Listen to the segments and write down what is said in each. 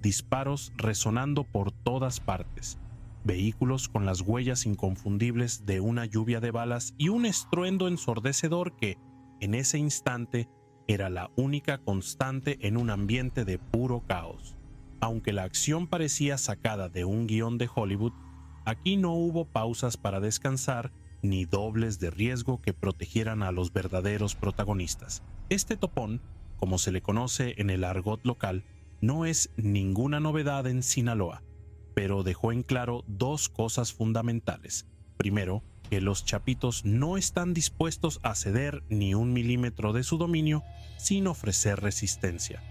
disparos resonando por todas partes, vehículos con las huellas inconfundibles de una lluvia de balas y un estruendo ensordecedor que, en ese instante, era la única constante en un ambiente de puro caos. Aunque la acción parecía sacada de un guión de Hollywood, aquí no hubo pausas para descansar ni dobles de riesgo que protegieran a los verdaderos protagonistas. Este topón, como se le conoce en el argot local, no es ninguna novedad en Sinaloa, pero dejó en claro dos cosas fundamentales. Primero, que los chapitos no están dispuestos a ceder ni un milímetro de su dominio sin ofrecer resistencia.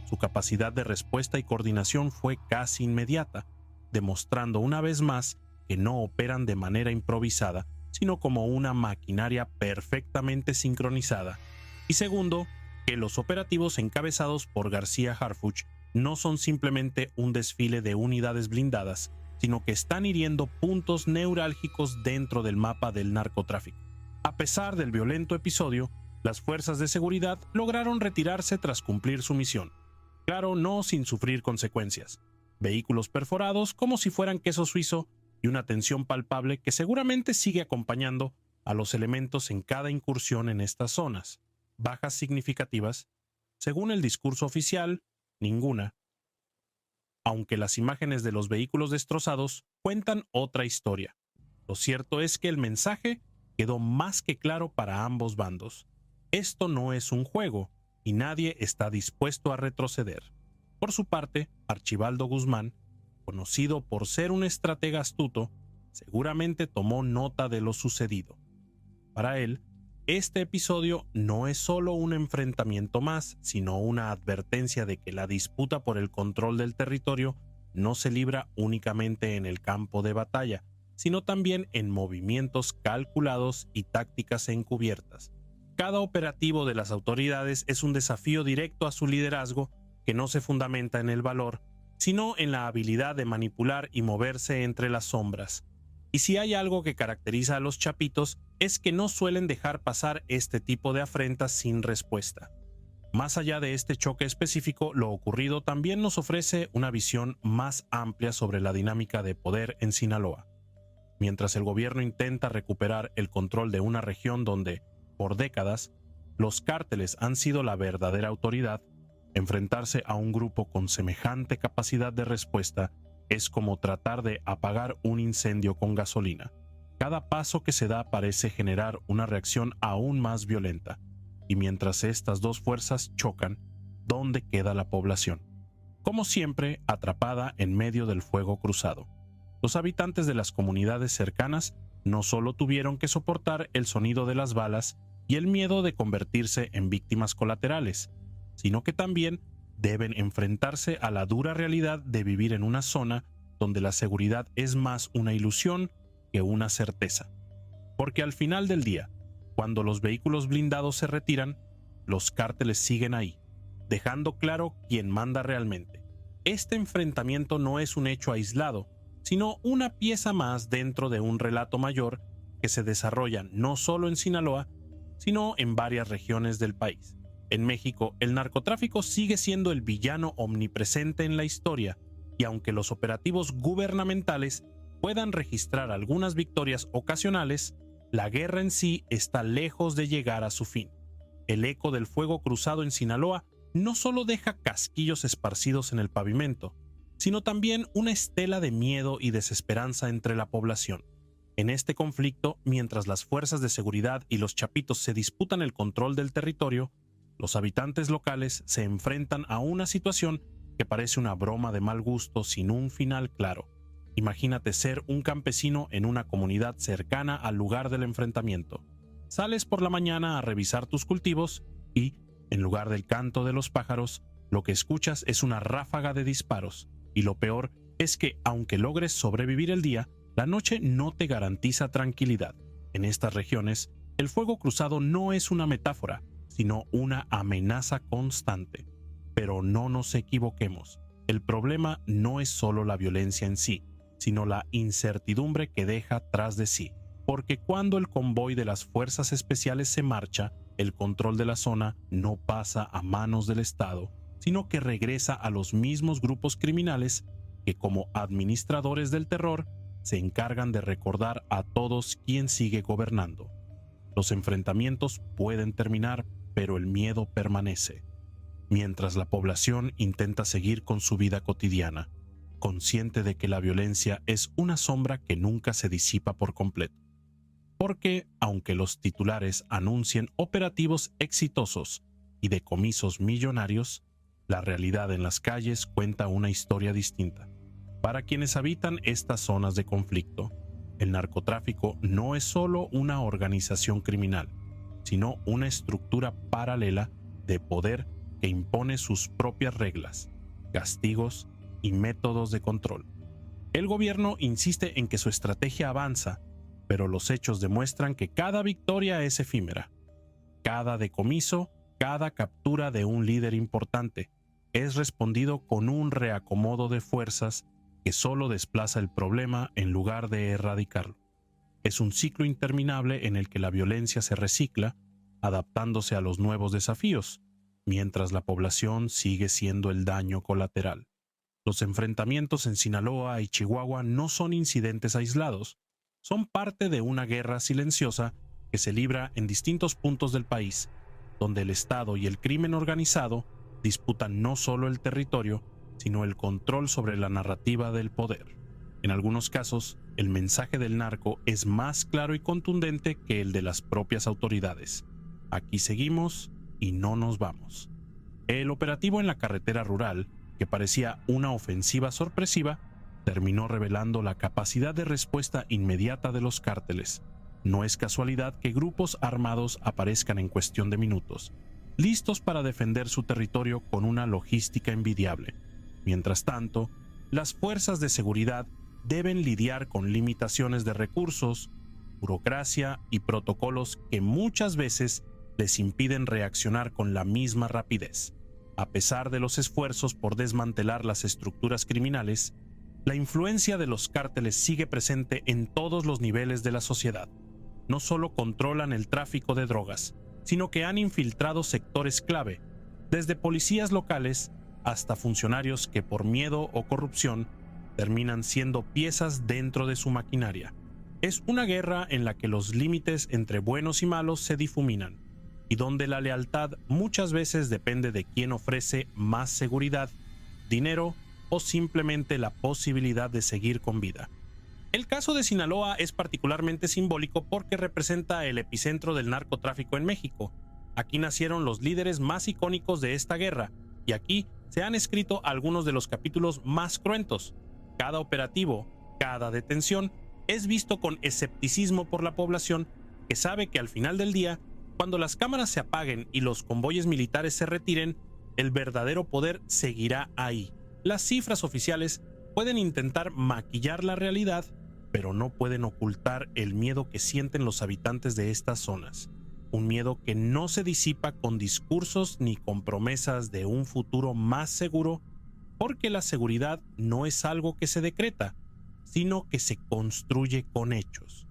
Su capacidad de respuesta y coordinación fue casi inmediata, demostrando una vez más que no operan de manera improvisada, sino como una maquinaria perfectamente sincronizada. Y segundo, que los operativos encabezados por García Harfuch no son simplemente un desfile de unidades blindadas, sino que están hiriendo puntos neurálgicos dentro del mapa del narcotráfico. A pesar del violento episodio, las fuerzas de seguridad lograron retirarse tras cumplir su misión. Claro, no sin sufrir consecuencias. Vehículos perforados como si fueran queso suizo y una tensión palpable que seguramente sigue acompañando a los elementos en cada incursión en estas zonas. Bajas significativas, según el discurso oficial, ninguna. Aunque las imágenes de los vehículos destrozados cuentan otra historia. Lo cierto es que el mensaje quedó más que claro para ambos bandos. Esto no es un juego y nadie está dispuesto a retroceder. Por su parte, Archibaldo Guzmán, conocido por ser un estratega astuto, seguramente tomó nota de lo sucedido. Para él, este episodio no es solo un enfrentamiento más, sino una advertencia de que la disputa por el control del territorio no se libra únicamente en el campo de batalla, sino también en movimientos calculados y tácticas encubiertas. Cada operativo de las autoridades es un desafío directo a su liderazgo que no se fundamenta en el valor, sino en la habilidad de manipular y moverse entre las sombras. Y si hay algo que caracteriza a los chapitos, es que no suelen dejar pasar este tipo de afrentas sin respuesta. Más allá de este choque específico, lo ocurrido también nos ofrece una visión más amplia sobre la dinámica de poder en Sinaloa. Mientras el gobierno intenta recuperar el control de una región donde, por décadas, los cárteles han sido la verdadera autoridad, enfrentarse a un grupo con semejante capacidad de respuesta es como tratar de apagar un incendio con gasolina. Cada paso que se da parece generar una reacción aún más violenta, y mientras estas dos fuerzas chocan, ¿dónde queda la población? Como siempre, atrapada en medio del fuego cruzado. Los habitantes de las comunidades cercanas no solo tuvieron que soportar el sonido de las balas y el miedo de convertirse en víctimas colaterales, sino que también deben enfrentarse a la dura realidad de vivir en una zona donde la seguridad es más una ilusión que una certeza. Porque al final del día, cuando los vehículos blindados se retiran, los cárteles siguen ahí, dejando claro quién manda realmente. Este enfrentamiento no es un hecho aislado, sino una pieza más dentro de un relato mayor que se desarrolla no solo en Sinaloa, sino en varias regiones del país. En México, el narcotráfico sigue siendo el villano omnipresente en la historia, y aunque los operativos gubernamentales puedan registrar algunas victorias ocasionales, la guerra en sí está lejos de llegar a su fin. El eco del fuego cruzado en Sinaloa no solo deja casquillos esparcidos en el pavimento, sino también una estela de miedo y desesperanza entre la población. En este conflicto, mientras las fuerzas de seguridad y los chapitos se disputan el control del territorio, los habitantes locales se enfrentan a una situación que parece una broma de mal gusto sin un final claro. Imagínate ser un campesino en una comunidad cercana al lugar del enfrentamiento. Sales por la mañana a revisar tus cultivos y, en lugar del canto de los pájaros, lo que escuchas es una ráfaga de disparos. Y lo peor es que, aunque logres sobrevivir el día, la noche no te garantiza tranquilidad. En estas regiones, el fuego cruzado no es una metáfora, sino una amenaza constante. Pero no nos equivoquemos, el problema no es solo la violencia en sí, sino la incertidumbre que deja tras de sí. Porque cuando el convoy de las fuerzas especiales se marcha, el control de la zona no pasa a manos del Estado, sino que regresa a los mismos grupos criminales que, como administradores del terror, se encargan de recordar a todos quién sigue gobernando. Los enfrentamientos pueden terminar, pero el miedo permanece, mientras la población intenta seguir con su vida cotidiana, consciente de que la violencia es una sombra que nunca se disipa por completo. Porque, aunque los titulares anuncien operativos exitosos y decomisos millonarios, la realidad en las calles cuenta una historia distinta. Para quienes habitan estas zonas de conflicto, el narcotráfico no es solo una organización criminal, sino una estructura paralela de poder que impone sus propias reglas, castigos y métodos de control. El gobierno insiste en que su estrategia avanza, pero los hechos demuestran que cada victoria es efímera. Cada decomiso, cada captura de un líder importante, es respondido con un reacomodo de fuerzas que solo desplaza el problema en lugar de erradicarlo. Es un ciclo interminable en el que la violencia se recicla, adaptándose a los nuevos desafíos, mientras la población sigue siendo el daño colateral. Los enfrentamientos en Sinaloa y Chihuahua no son incidentes aislados, son parte de una guerra silenciosa que se libra en distintos puntos del país, donde el Estado y el crimen organizado disputan no solo el territorio, sino el control sobre la narrativa del poder. En algunos casos, el mensaje del narco es más claro y contundente que el de las propias autoridades. Aquí seguimos y no nos vamos. El operativo en la carretera rural, que parecía una ofensiva sorpresiva, terminó revelando la capacidad de respuesta inmediata de los cárteles. No es casualidad que grupos armados aparezcan en cuestión de minutos, listos para defender su territorio con una logística envidiable. Mientras tanto, las fuerzas de seguridad deben lidiar con limitaciones de recursos, burocracia y protocolos que muchas veces les impiden reaccionar con la misma rapidez. A pesar de los esfuerzos por desmantelar las estructuras criminales, la influencia de los cárteles sigue presente en todos los niveles de la sociedad. No solo controlan el tráfico de drogas, sino que han infiltrado sectores clave, desde policías locales hasta funcionarios que por miedo o corrupción terminan siendo piezas dentro de su maquinaria. Es una guerra en la que los límites entre buenos y malos se difuminan, y donde la lealtad muchas veces depende de quién ofrece más seguridad, dinero o simplemente la posibilidad de seguir con vida. El caso de Sinaloa es particularmente simbólico porque representa el epicentro del narcotráfico en México. Aquí nacieron los líderes más icónicos de esta guerra, y aquí se han escrito algunos de los capítulos más cruentos. Cada operativo, cada detención, es visto con escepticismo por la población, que sabe que al final del día, cuando las cámaras se apaguen y los convoyes militares se retiren, el verdadero poder seguirá ahí. Las cifras oficiales pueden intentar maquillar la realidad, pero no pueden ocultar el miedo que sienten los habitantes de estas zonas. Un miedo que no se disipa con discursos ni con promesas de un futuro más seguro, porque la seguridad no es algo que se decreta, sino que se construye con hechos.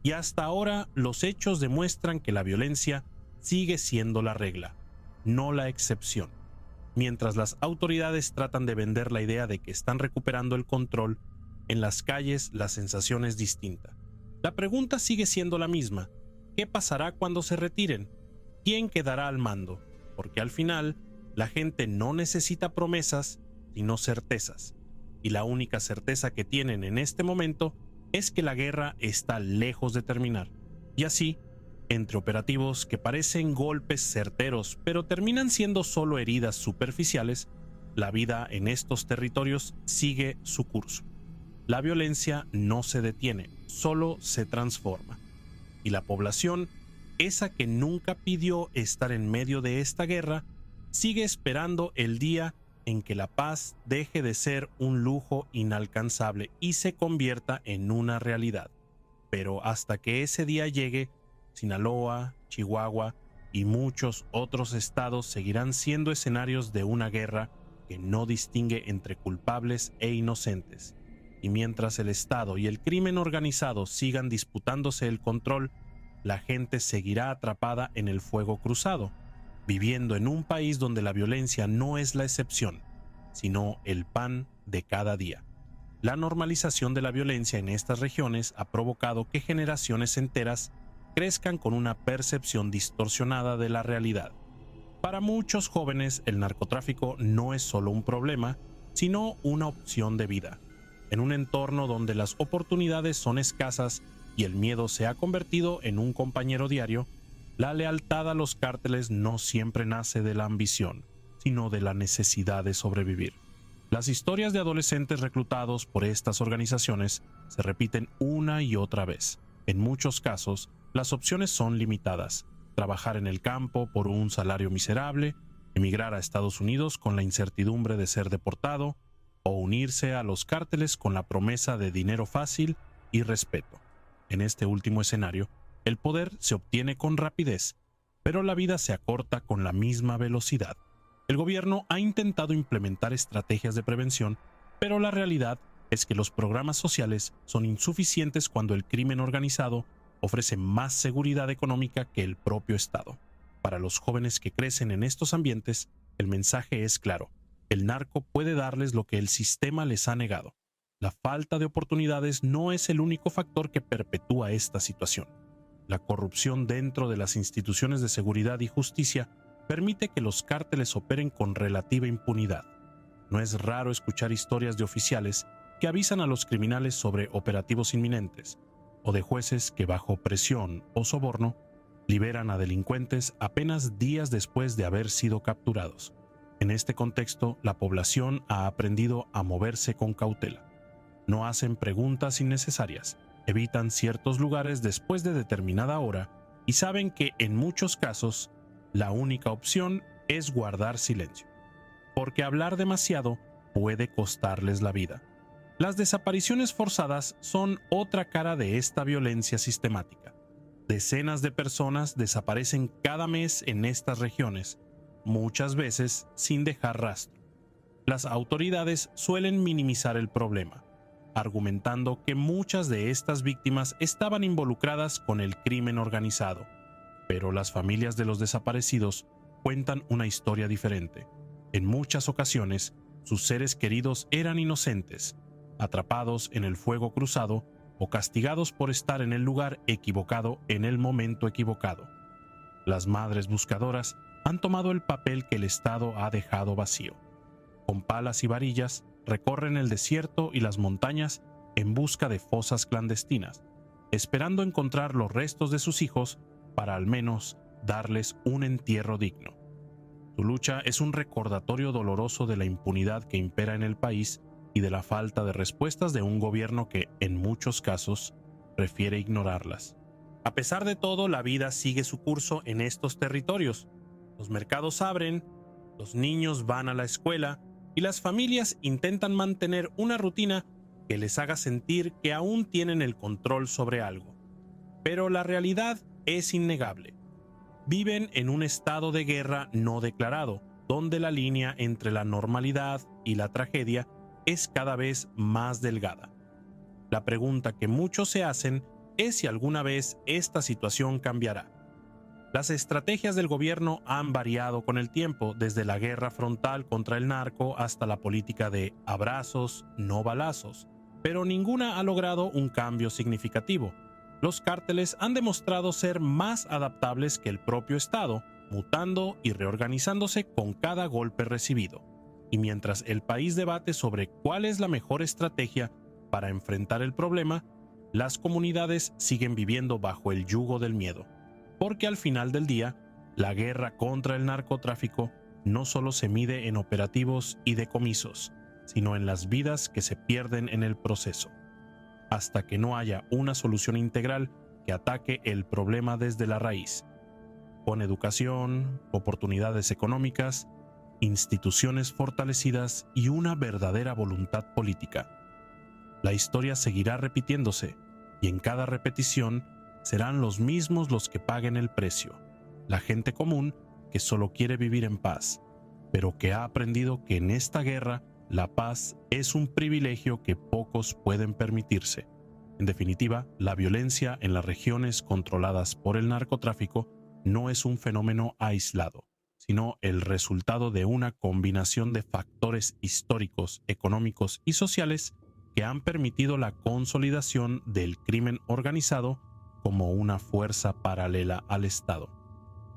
Y hasta ahora los hechos demuestran que la violencia sigue siendo la regla, no la excepción. Mientras las autoridades tratan de vender la idea de que están recuperando el control, en las calles la sensación es distinta. La pregunta sigue siendo la misma: ¿qué pasará cuando se retiren? ¿Quién quedará al mando? Porque al final, la gente no necesita promesas, sino certezas. Y la única certeza que tienen en este momento es que la guerra está lejos de terminar. Y así, entre operativos que parecen golpes certeros, pero terminan siendo solo heridas superficiales, la vida en estos territorios sigue su curso. La violencia no se detiene, solo se transforma. Y la población, esa que nunca pidió estar en medio de esta guerra, sigue esperando el día en que la paz deje de ser un lujo inalcanzable y se convierta en una realidad. Pero hasta que ese día llegue, Sinaloa, Chihuahua y muchos otros estados seguirán siendo escenarios de una guerra que no distingue entre culpables e inocentes. Y mientras el Estado y el crimen organizado sigan disputándose el control, la gente seguirá atrapada en el fuego cruzado. viviendo en un país donde la violencia no es la excepción, sino el pan de cada día. La normalización de la violencia en estas regiones ha provocado que generaciones enteras crezcan con una percepción distorsionada de la realidad. Para muchos jóvenes, el narcotráfico no es solo un problema, sino una opción de vida. En un entorno donde las oportunidades son escasas y el miedo se ha convertido en un compañero diario, la lealtad a los cárteles no siempre nace de la ambición, sino de la necesidad de sobrevivir. Las historias de adolescentes reclutados por estas organizaciones se repiten una y otra vez. En muchos casos, las opciones son limitadas: trabajar en el campo por un salario miserable, emigrar a Estados Unidos con la incertidumbre de ser deportado, o unirse a los cárteles con la promesa de dinero fácil y respeto. En este último escenario, el poder se obtiene con rapidez, pero la vida se acorta con la misma velocidad. El gobierno ha intentado implementar estrategias de prevención, pero la realidad es que los programas sociales son insuficientes cuando el crimen organizado ofrece más seguridad económica que el propio Estado. Para los jóvenes que crecen en estos ambientes, el mensaje es claro: el narco puede darles lo que el sistema les ha negado. La falta de oportunidades no es el único factor que perpetúa esta situación. La corrupción dentro de las instituciones de seguridad y justicia permite que los cárteles operen con relativa impunidad. No es raro escuchar historias de oficiales que avisan a los criminales sobre operativos inminentes, o de jueces que bajo presión o soborno liberan a delincuentes apenas días después de haber sido capturados. En este contexto, la población ha aprendido a moverse con cautela. No hacen preguntas innecesarias, evitan ciertos lugares después de determinada hora y saben que en muchos casos la única opción es guardar silencio, porque hablar demasiado puede costarles la vida. Las desapariciones forzadas son otra cara de esta violencia sistemática. Decenas de personas desaparecen cada mes en estas regiones, muchas veces sin dejar rastro. Las autoridades suelen minimizar el problema, argumentando que muchas de estas víctimas estaban involucradas con el crimen organizado. Pero las familias de los desaparecidos cuentan una historia diferente. En muchas ocasiones, sus seres queridos eran inocentes, atrapados en el fuego cruzado o castigados por estar en el lugar equivocado en el momento equivocado. Las madres buscadoras han tomado el papel que el Estado ha dejado vacío. Con palas y varillas, recorren el desierto y las montañas en busca de fosas clandestinas, esperando encontrar los restos de sus hijos para al menos darles un entierro digno. Su lucha es un recordatorio doloroso de la impunidad que impera en el país y de la falta de respuestas de un gobierno que, en muchos casos, prefiere ignorarlas. A pesar de todo, la vida sigue su curso en estos territorios. Los mercados abren, los niños van a la escuela y las familias intentan mantener una rutina que les haga sentir que aún tienen el control sobre algo. Pero la realidad es innegable. Viven en un estado de guerra no declarado, donde la línea entre la normalidad y la tragedia es cada vez más delgada. La pregunta que muchos se hacen es si alguna vez esta situación cambiará. Las estrategias del gobierno han variado con el tiempo, desde la guerra frontal contra el narco hasta la política de abrazos, no balazos, pero ninguna ha logrado un cambio significativo. Los cárteles han demostrado ser más adaptables que el propio Estado, mutando y reorganizándose con cada golpe recibido. Y mientras el país debate sobre cuál es la mejor estrategia para enfrentar el problema, las comunidades siguen viviendo bajo el yugo del miedo. Porque al final del día, la guerra contra el narcotráfico no solo se mide en operativos y decomisos, sino en las vidas que se pierden en el proceso. Hasta que no haya una solución integral que ataque el problema desde la raíz, con educación, oportunidades económicas, instituciones fortalecidas y una verdadera voluntad política. La historia seguirá repitiéndose, y en cada repetición serán los mismos los que paguen el precio: la gente común que solo quiere vivir en paz, pero que ha aprendido que en esta guerra la paz es un privilegio que pocos pueden permitirse. En definitiva, la violencia en las regiones controladas por el narcotráfico no es un fenómeno aislado, sino el resultado de una combinación de factores históricos, económicos y sociales que han permitido la consolidación del crimen organizado como una fuerza paralela al Estado.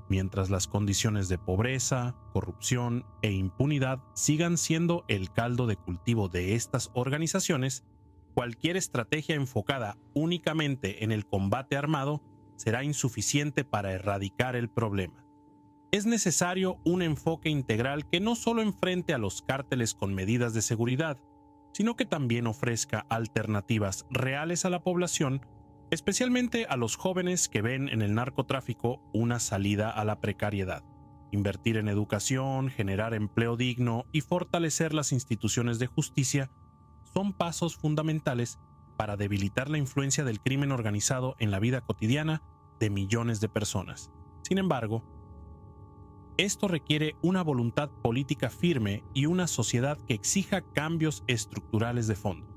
Mientras las condiciones de pobreza, corrupción e impunidad sigan siendo el caldo de cultivo de estas organizaciones, cualquier estrategia enfocada únicamente en el combate armado será insuficiente para erradicar el problema. Es necesario un enfoque integral que no solo enfrente a los cárteles con medidas de seguridad, sino que también ofrezca alternativas reales a la población, especialmente a los jóvenes que ven en el narcotráfico una salida a la precariedad. Invertir en educación, generar empleo digno y fortalecer las instituciones de justicia son pasos fundamentales para debilitar la influencia del crimen organizado en la vida cotidiana de millones de personas. Sin embargo, esto requiere una voluntad política firme y una sociedad que exija cambios estructurales de fondo.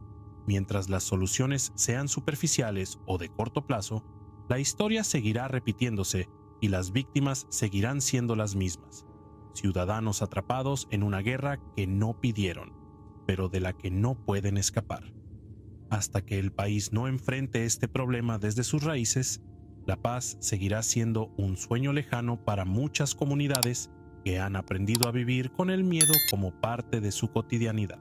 Mientras las soluciones sean superficiales o de corto plazo, la historia seguirá repitiéndose y las víctimas seguirán siendo las mismas: ciudadanos atrapados en una guerra que no pidieron, pero de la que no pueden escapar. Hasta que el país no enfrente este problema desde sus raíces, la paz seguirá siendo un sueño lejano para muchas comunidades que han aprendido a vivir con el miedo como parte de su cotidianidad.